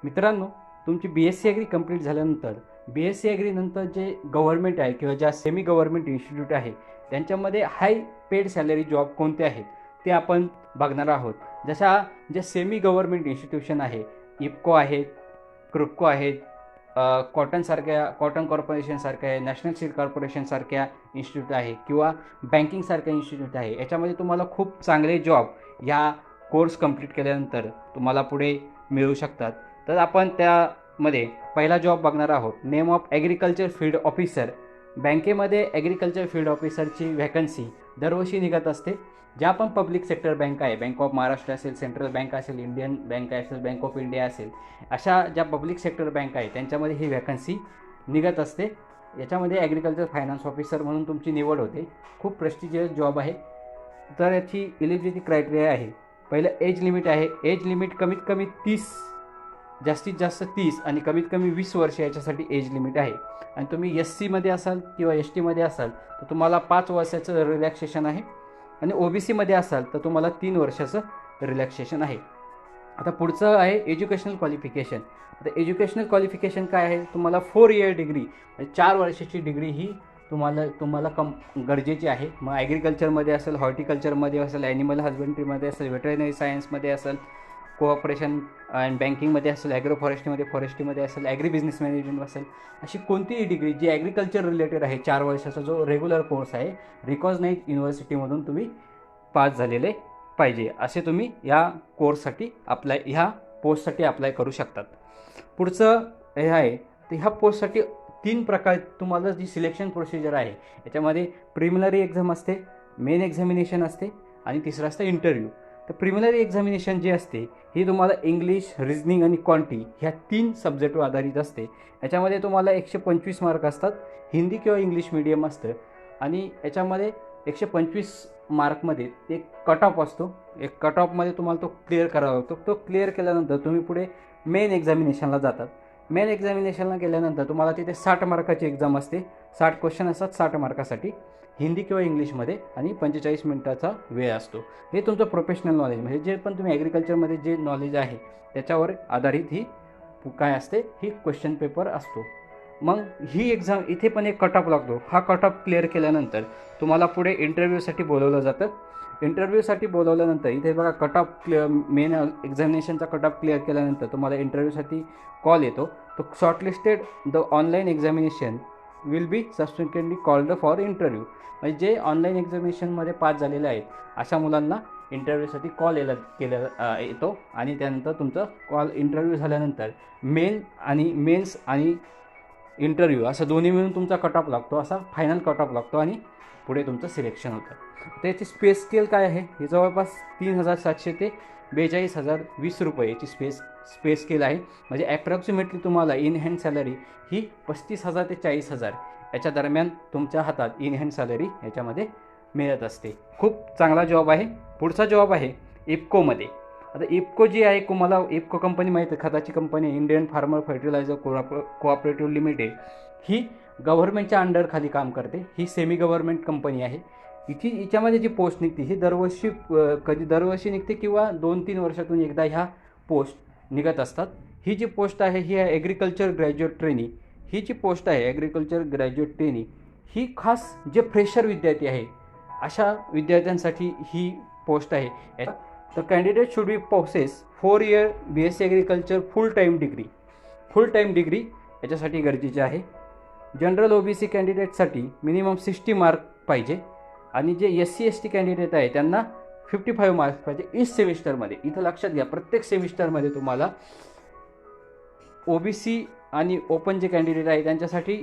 मित्रांनो, तुमची BSc agree complete झाल्यानंतर BSc ॲग्री नंतर जे गव्हर्नमेंट आहे किंवा ज्या सेमी गव्हर्नमेंट इन्स्टिट्यूट आहे त्यांच्यामध्ये हाय पेड सॅलरी जॉब कोणते आहेत ते आपण बघणार आहोत. जशा जे सेमी गव्हर्नमेंट इन्स्टिट्यूशन आहे, इफ्को आहेत, क्रुप्को आहेत, कॉटन कॉर्पोरेशनसारख्या आहे, नॅशनल स्टील कॉर्पोरेशनसारख्या इन्स्टिट्यूट आहे किंवा बँकिंगसारख्या इन्स्टिट्यूट आहे. याच्यामध्ये तुम्हाला खूप चांगले जॉब ह्या कोर्स कंप्लीट केल्यानंतर तुम्हाला पुढे मिळू शकतात. तर आपण त्यामध्ये पहिला जॉब बघणार आहोत. Name of agriculture field officer. बँकेमध्ये ॲग्रिकल्चर फील्ड ऑफिसरची व्हॅकन्सी दरवर्षी निघत असते. ज्या पण पब्लिक सेक्टर बँक आहे, बँक ऑफ महाराष्ट्र असेल, सेंट्रल बँक असेल, इंडियन बँक असेल, बँक ऑफ इंडिया असेल, अशा ज्या पब्लिक सेक्टर बँक आहे त्यांच्यामध्ये ही व्हॅकन्सी निघत असते. याच्यामध्ये ॲग्रिकल्चर फायनान्स ऑफिसर म्हणून तुमची निवड होते. खूप प्रेस्टिजियस जॉब आहे. तर याची एलिजिबिलिटी क्रायटेरिया आहे. पहिलं एज लिमिट आहे. एज लिमिट कमीत कमी 30, जास्तीत जास्त 30 आणि कमीत कमी 20 वर्ष याच्यासाठी एज लिमिट आहे. आणि तुम्ही SCमध्ये असाल किंवा STमध्ये असाल तर तुम्हाला 5 वर्षाचं रिलॅक्सेशन आहे आणि OBCमध्ये असाल तर तुम्हाला 3 वर्षाचं रिलॅक्सेशन आहे. आता पुढचं आहे एज्युकेशनल क्वालिफिकेशन. आता एज्युकेशनल क्वालिफिकेशन काय आहे? तुम्हाला 4 इयर डिग्री म्हणजे 4 वर्षाची डिग्री ही तुम्हाला गरजेची आहे. मग ॲग्रिकल्चरमध्ये असेल, हॉर्टिकल्चरमध्ये असेल, ॲनिमल हजबंड्रीमध्ये असेल, व्हेटरनरी सायन्समध्ये असेल, कोऑपरेशन अँड बँकिंगमध्ये असेल, ॲग्रो फॉरेस्ट्रीमध्ये असेल, ॲग्री बिझनेस मॅनेजमेंट असेल, अशी कोणतीही डिग्री जी ॲग्रिकल्चर रिलेटेड आहे, 4 वर्षाचा जो रेग्युलर कोर्स आहे, रिकॉग्नाइज युनिव्हर्सिटीमधून तुम्ही पास झालेले पाहिजे. असे तुम्ही या कोर्ससाठी ह्या पोस्टसाठी अप्लाय करू शकतात. पुढचं हे आहे, तर ह्या पोस्टसाठी 3 प्रकार तुम्हाला जी सिलेक्शन प्रोसिजर आहे याच्यामध्ये प्रिलिमिनरी एक्झाम असते, मेन एक्झामिनेशन असते आणि तिसरं असतं इंटरव्ह्यू. तर प्रिलिमिनरी एक्झामिनेशन जी असते ही तुम्हाला इंग्लिश, रिझनिंग आणि क्वांटी ह्या 3 सब्जेक्टवर आधारित असते. याच्यामध्ये तुम्हाला 125 मार्क असतात. हिंदी किंवा इंग्लिश मीडियम असतं आणि याच्यामध्ये 125 मार्कमध्ये एक कट ऑफ असतो. एक कट ऑफमध्ये तुम्हाला तो क्लिअर करावा लागतो. तो क्लिअर केल्यानंतर तुम्ही पुढे मेन एक्झामिनेशनला जातात. मेन एक्झामिनेशनला गेल्यानंतर तुम्हाला तिथे 60 मार्काची एक्झाम असते. 60 क्वेश्चन असतात 60 मार्कासाठी, हिंदी किंवा इंग्लिशमध्ये, आणि 45 मिनिटाचा वेळ असतो. हे तुमचं प्रोफेशनल नॉलेज म्हणजे जे पण तुम्ही ॲग्रिकल्चरमध्ये जे नॉलेज आहे त्याच्यावर आधारित ही काय असते, ही क्वेश्चन पेपर असतो. मग ही एक्झाम इथे पण एक कट ऑफ लागतो. हा कट ऑफ क्लिअर केल्यानंतर तुम्हाला पुढे इंटरव्ह्यूसाठी बोलवलं जातं. इंटरव्ह्यूसाठी बोलवल्यानंतर इथे बघा कट ऑफ मेन एक्झामिनेशनचा कट ऑफ क्लिअर केल्यानंतर तुम्हाला इंटरव्ह्यूसाठी कॉल येतो. तो shortlisted the online examination will be subsequently called for interview. म्हणजे जे ऑनलाईन एक्झामिनेशनमध्ये पास झालेले आहेत अशा मुलांना इंटरव्ह्यूसाठी कॉल येतो आणि त्यानंतर तुमचं इंटरव्ह्यू झाल्यानंतर मेन्स आणि इंटरव्ह्यू असं दोन्ही मिळून तुमचा कट ऑफ लागतो. असा फायनल कट ऑफ लागतो आणि पुढे तुमचं सिलेक्शन होतं. त्याची स्पेस स्केल काय आहे? ही जवळपास 3,700 ते 42,020 रुपये याची स्पेस स्केल आहे. म्हणजे ॲप्रॉक्सिमेटली तुम्हाला इन हँड सॅलरी ही 35,000 ते 40,000 याच्या दरम्यान तुमच्या हातात इन हँड सॅलरी याच्यामध्ये मिळत असते. खूप चांगला जॉब आहे. पुढचा जॉब आहे इफ्कोमध्ये. आता इफ्को जी आहे, तुम्हाला इफ्को कंपनी माहीत आहे, खताची company, Indian Farmer Fertiliser Cooperative Limited, ही गव्हर्नमेंटच्या अंडरखाली काम करते. ही सेमी गव्हर्नमेंट कंपनी आहे. हिच्यामध्ये जी पोस्ट निघते ही दरवर्षी निघते किंवा 2-3 वर्षातून एकदा ह्या पोस्ट निघत असतात. ही जी पोस्ट आहे ही आहे ॲग्रिकल्चर ग्रॅज्युएट ट्रेनी. ही जी पोस्ट आहे ॲग्रिकल्चर ग्रॅज्युएट ट्रेनी ही खास जे फ्रेशर विद्यार्थी आहे अशा विद्यार्थ्यांसाठी ही पोस्ट आहे. तर candidate should be possess 4 year BSc agriculture full time degree याच्यासाठी गरजेचे आहे. जनरल OBC कॅन्डिडेटसाठी मिनिमम 60 मार्क पाहिजे आणि जे SC ST कॅन्डिडेट आहे त्यांना 55 मार्क्स पाहिजे ईच सेमिस्टरमध्ये. इथं लक्षात घ्या, प्रत्येक सेमिस्टरमध्ये तुम्हाला OBC आणि ओपन जे कॅन्डिडेट आहे त्यांच्यासाठी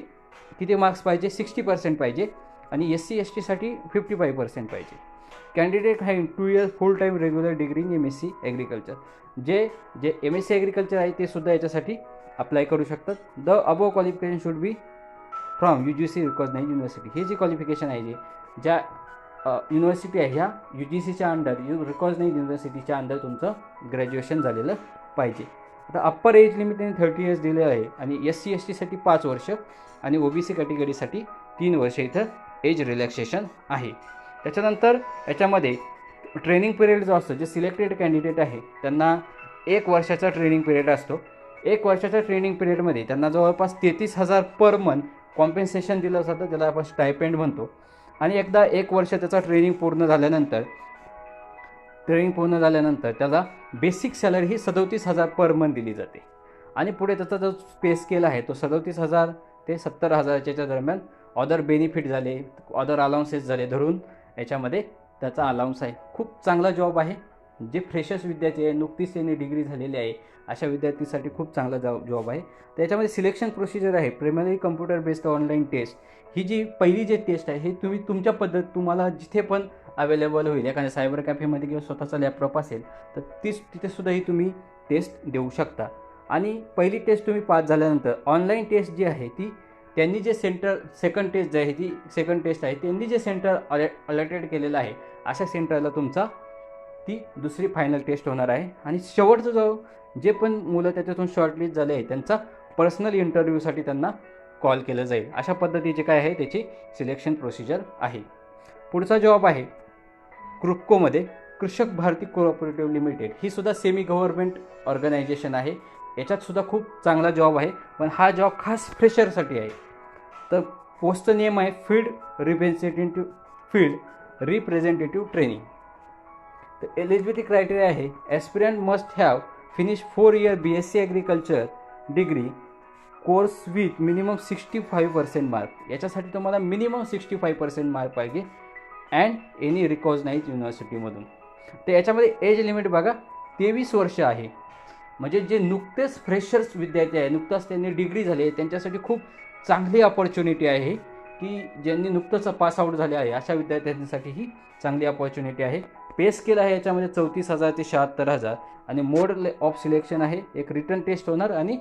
किती मार्क्स पाहिजे? 60% पाहिजे आणि SC STसाठी 55% पाहिजे. Candidate having 2 years full time regular degree in MSc agriculture. जे MSc ॲग्रिकल्चर आहे ते सुद्धा याच्यासाठी अप्लाय करू शकतात. The above qualification should be from UGC recognise university. हे जी क्वालिफिकेशन आहे ज्या युनिव्हर्सिटी आहे ह्या UGCच्या अंडर, रिकॉग्नाइज युनिव्हर्सिटीच्या अंडर तुमचं ग्रॅज्युएशन झालेलं पाहिजे. आता अप्पर एज लिमिटने 30 इयर्स दिलेलं आहे आणि SC STसाठी 5 वर्ष आणि OBC कॅटेगरीसाठी 3 वर्ष इथं एज रिलॅक्सेशन आहे. त्याच्यानंतर याच्यामध्ये ट्रेनिंग पिरियड जो असतो, जे सिलेक्टेड कॅन्डिडेट आहे त्यांना 1 वर्षाचा ट्रेनिंग पिरियड असतो. 1 वर्षाच्या ट्रेनिंग पिरियडमध्ये त्यांना जवळपास 33,000 पर मंथ कॉम्पेन्सेशन दिलं जातं, ज्याला आपण स्टायपेंड म्हणतो. आणि एकदा 1 वर्ष त्याचा ट्रेनिंग पूर्ण झाल्यानंतर त्याला बेसिक सॅलरी ही 37,000 पर मंथ दिली जाते. आणि पुढे त्याचा जो पे स्केल आहे तो 37,000 ते 70,000च्या दरम्यान अदर बेनिफिट झाले, अदर अलाउन्सेस झाले धरून याच्यामध्ये त्याचा अलाउन्स आहे. खूप चांगला जॉब आहे. जे फ्रेशर्स विद्यार्थी आहे, नुकतीच त्यांनी डिग्री झालेली आहे, अशा विद्यार्थीसाठी खूप चांगला जॉब आहे. त्याच्यामध्ये सिलेक्शन प्रोसिजर आहे primary computer based online test. ही जी पहिली जे टेस्ट आहे हे तुम्ही तुमच्या तुम्हाला जिथे पण अवेलेबल होईल, एखाद्या सायबर कॅफेमध्ये किंवा स्वतःचा लॅपटॉप असेल तर तिथेसुद्धा ही तुम्ही टेस्ट देऊ शकता. आणि पहिली टेस्ट तुम्ही पास झाल्यानंतर ऑनलाईन टेस्ट जी आहे ती त्यांनी जे सेंटर सेकंड टेस्ट जी आहे ती सेकंड टेस्ट आहे त्यांनी जे सेंटर अलॉटेड केलेलं आहे अशा सेंटरला तुमचा ती दुसरी फायनल टेस्ट होणार आहे. आणि शेवटचं जे पण मुलं त्याच्यातून शॉर्टलिस्ट झाले आहे त्यांचा पर्सनल इंटरव्ह्यूसाठी त्यांना कॉल केलं जाईल. अशा पद्धतीचे काय आहे त्याची सिलेक्शन प्रोसिजर आहे. पुढचा जॉब आहे क्रुप्कोमध्ये, कृषक भारती कोऑपरेटिव्ह लिमिटेड. ही सुद्धा सेमी गव्हर्नमेंट ऑर्गनायझेशन आहे. याच्यातसुद्धा खूप चांगला जॉब आहे, पण हा जॉब खास फ्रेशरसाठी आहे. तर पोस्टचं नेम आहे फील्ड रिप्रेझेंटेटिव्ह ट्रेनिंग. तर एलिजिबिलिटी क्रायटेरिया आहे aspirant must have finish 4 year BSc agriculture degree course with minimum 65% mark. याच्यासाठी तुम्हाला मिनिमम 65% मार्क पाहिजे अँड एनी रिकॉग्नाइज युनिव्हर्सिटीमधून. तर याच्यामध्ये एज लिमिट बघा 23 वर्ष आहे. म्हणजे जे नुकतेच फ्रेशर्स विद्यार्थी आहे, नुकताच त्यांनी डिग्री झाली आहे, त्यांच्यासाठी खूप चांगली अपॉर्च्युनिटी आहे की ज्यांनी नुकतंच पासआउट झाले आहे अशा विद्यार्थ्यांसाठी ही चांगली अपॉर्च्युनिटी आहे. पे स्केल आहे याच्यामध्ये 34,000 ते 76,000. आणि मोड ऑफ सिलेक्शन आहे, एक रिटर्न टेस्ट होणार आणि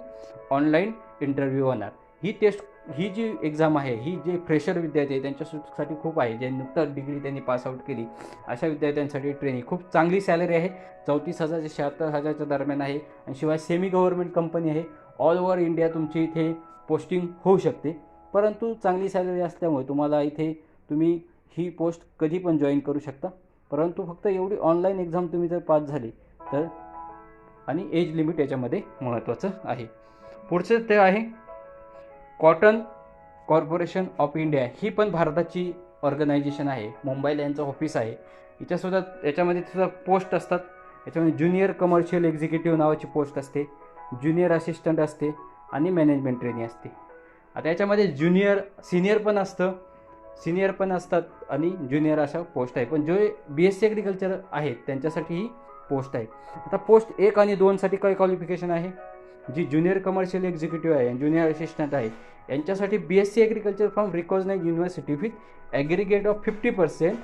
ऑनलाईन इंटरव्ह्यू होणार. ही जी एक्झाम आहे ही जे फ्रेशर विद्यार्थी आहे त्यांच्यासाठी खूप आहे. जे नुकताच डिग्री त्यांनी पासआउट केली अशा विद्यार्थ्यांसाठी ट्रेनिंग खूप चांगली सॅलरी आहे, 34,000 ते 76,000च्या दरम्यान आहे. आणि शिवाय सेमी गव्हर्नमेंट कंपनी आहे. ऑल ओव्हर इंडिया तुमची इथे पोस्टिंग होऊ शकते, परंतु चांगली सॅलरी असल्यामुळे तुम्हाला इथे तुम्ही ही पोस्ट कधी पण जॉईन करू शकता. परंतु फक्त एवढी ऑनलाईन एक्झाम तुम्ही जर पास झाली तर, आणि एज लिमिट याच्यामध्ये महत्त्वाचं आहे. पुढचं ते आहे कॉटन कॉर्पोरेशन ऑफ इंडिया. ही पण भारताची ऑर्गनायझेशन आहे, मुंबईला यांचं ऑफिस आहे. याच्यामध्ये सुद्धा पोस्ट असतात. याच्यामध्ये ज्युनियर कमर्शियल एक्झिक्युटिव्ह नावाची पोस्ट असते, ज्युनियर असिस्टंट असते आणि मॅनेजमेंट ट्रेनी असते. आता याच्यामध्ये सिनियर पण असतात आणि ज्युनियर अशा पोस्ट आहे. पण जे BSc ॲग्रिकल्चर आहेत त्यांच्यासाठी ही पोस्ट आहे. आता पोस्ट 1 आणि 2साठी काय क्वालिफिकेशन आहे, जी ज्युनियर कमर्शियल एक्झिक्युटिव्ह आहे, ज्युनियर असिस्टंट आहे, यांच्यासाठी BSc agriculture from recognise university with aggregate of 50%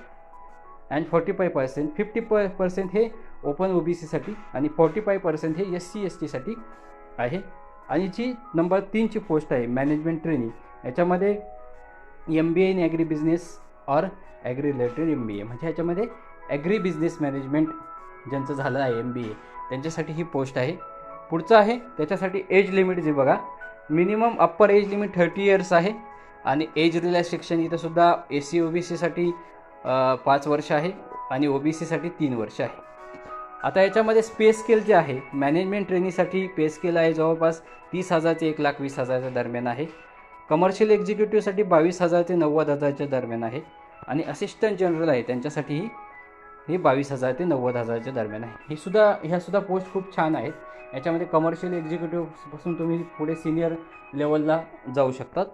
and 45%. 50% हे ओपन OBCसाठी आणि 45% हे SC STसाठी आहे. आणि जी नंबर 3ची पोस्ट आहे मॅनेजमेंट ट्रेनिंग, याच्यामध्ये MBA in agri business or agri related MBA, म्हणजे ह्याच्यामध्ये ॲग्री बिझनेस मॅनेजमेंट ज्यांचं झालं आहे MBA त्यांच्यासाठी ही पोस्ट आहे. पुढचं आहे त्याच्यासाठी एज लिमिट जे बघा, minimum upper age limit 30 years आहे. आणि एज रिलॅक्सेशन इथं सुद्धा SC OBCसाठी 5 वर्ष आहे आणि OBCसाठी 3 वर्ष आहे. आता याच्यामध्ये पे स्केल जे आहे मॅनेजमेंट ट्रेनिंगसाठी पे स्केल आहे जवळपास 30,000 ते 1,20,000च्या दरम्यान आहे. कमर्शियल एक्झिक्युटिव्हसाठी 22,000 ते 90,000च्या दरम्यान आहे. आणि असिस्टंट जनरल आहे त्यांच्यासाठी ही 22,000 ते 90,000च्या दरम्यान आहे. ह्या सुद्धा पोस्ट खूप छान आहेत. याच्यामध्ये कमर्शियल एक्झिक्युटिव्हपासून तुम्ही पुढे सिनियर लेवलला जाऊ शकतात.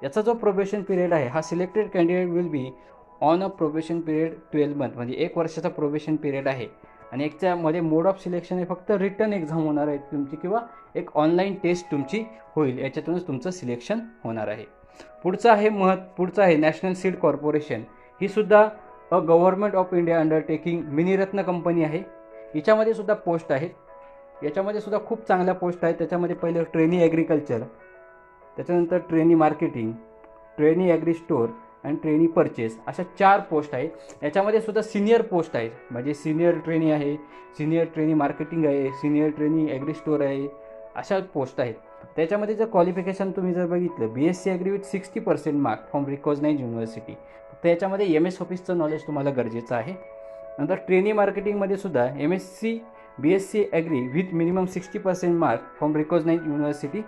याचा जो प्रोबेशन पिरियड आहे हा selected candidate will be on a probation period 12 months, म्हणजे 1 वर्षाचा प्रोबेशन पिरियड आहे. आणि याच्यामध्ये मोड ऑफ सिलेक्शन हे फक्त रिटर्न एक्झाम होणार आहे तुमची, किंवा एक ऑनलाईन टेस्ट तुमची होईल, याच्यातूनच तुमचं सिलेक्शन होणार आहे. पुढचं आहे नॅशनल सीड कॉर्पोरेशन. ही सुद्धा a government of India undertaking Miniratna company आहे. याच्यामध्ये सुद्धा पोस्ट आहेत. याच्यामध्ये सुद्धा खूप चांगल्या पोस्ट आहेत. त्याच्यामध्ये पहिले ट्रेनी ॲग्रिकल्चर, त्याच्यानंतर trainee marketing, trainee agri store आणि ट्रेनी परचेस, अशा 4 पोस्ट आहेत. याच्यामध्ये सुद्धा सिनियर पोस्ट आहेत, म्हणजे सिनियर ट्रेनी आहे, सिनियर ट्रेनी मार्केटिंग आहे, सिनियर ट्रेनी ॲग्री स्टोअर आहे, अशा पोस्ट आहेत. त्याच्यामध्ये जर क्वालिफिकेशन तुम्ही जर बघितलं BSc agri with 60% mark from recognise university, तर याच्यामध्ये MS ऑफिसचं नॉलेज तुम्हाला गरजेचं आहे. नंतर ट्रेनी मार्केटिंगमध्ये सुद्धा MSc BSc agri with minimum 60% mark from recognised university,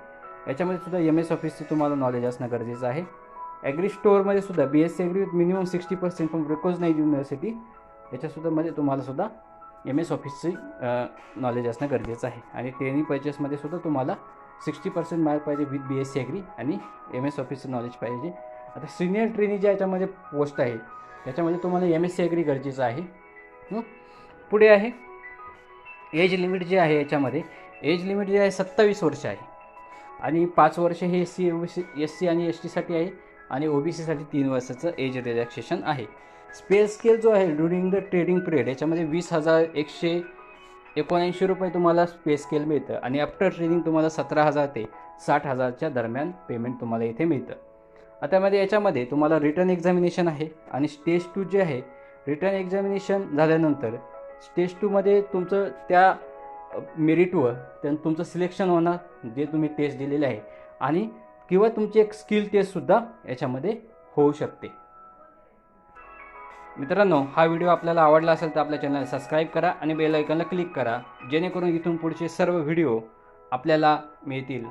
याच्यामध्ये सुद्धा MS ऑफिसचं तुम्हाला नॉलेज असणं गरजेचं आहे. ॲग्री स्टोअरमध्ये सुद्धा BSc agri with minimum 60% from recognised university, याच्यासुद्धा मध्ये तुम्हाला सुद्धा MS ऑफिसची नॉलेज असणं गरजेचं आहे. आणि ट्रेनिंग परचेसमध्ये सुद्धा तुम्हाला 60% मार्क पाहिजे विथ BSc ॲग्री आणि MS ऑफिसचं नॉलेज पाहिजे. आता सिनियर ट्रेनी ज्या याच्यामध्ये पोस्ट आहे त्याच्यामध्ये तुम्हाला MSc ॲग्री गरजेचं आहे. पुढे आहे एज लिमिट जे आहे, याच्यामध्ये एज लिमिट जे आहे 27 वर्ष आहे आणि 5 वर्ष हे SC आणि STसाठी आहे आणि OBCसाठी 3 वर्षाचं एज रिलॅक्सेशन आहे. पे स्केल जो आहे ड्युरिंग द ट्रेडिंग पिरियड, याच्यामध्ये 20,179 रुपये तुम्हाला पे स्केल मिळतं आणि आफ्टर ट्रेनिंग तुम्हाला 17,000 ते 60,000च्या दरम्यान पेमेंट तुम्हाला इथे मिळतं. आता याच्यामध्ये तुम्हाला रिटर्न एक्झामिनेशन आहे आणि स्टेज 2 जे आहे, रिटर्न एक्झामिनेशन झाल्यानंतर स्टेज 2मध्ये तुमचं त्या मेरिटवर तुमचं सिलेक्शन होणार, जे तुम्ही टेस्ट दिलेले आहे, आणि किंवा तुमची एक स्किल टेस्टसुद्धा याच्यामध्ये होऊ शकते. मित्रांनो, हा व्हिडिओ आपल्याला आवडला असेल तर आपल्या चॅनलला सबस्क्राईब करा आणि बेल आयकॉनला क्लिक करा, जेणेकरून इथून पुढचे सर्व व्हिडिओ आपल्याला मिळतील.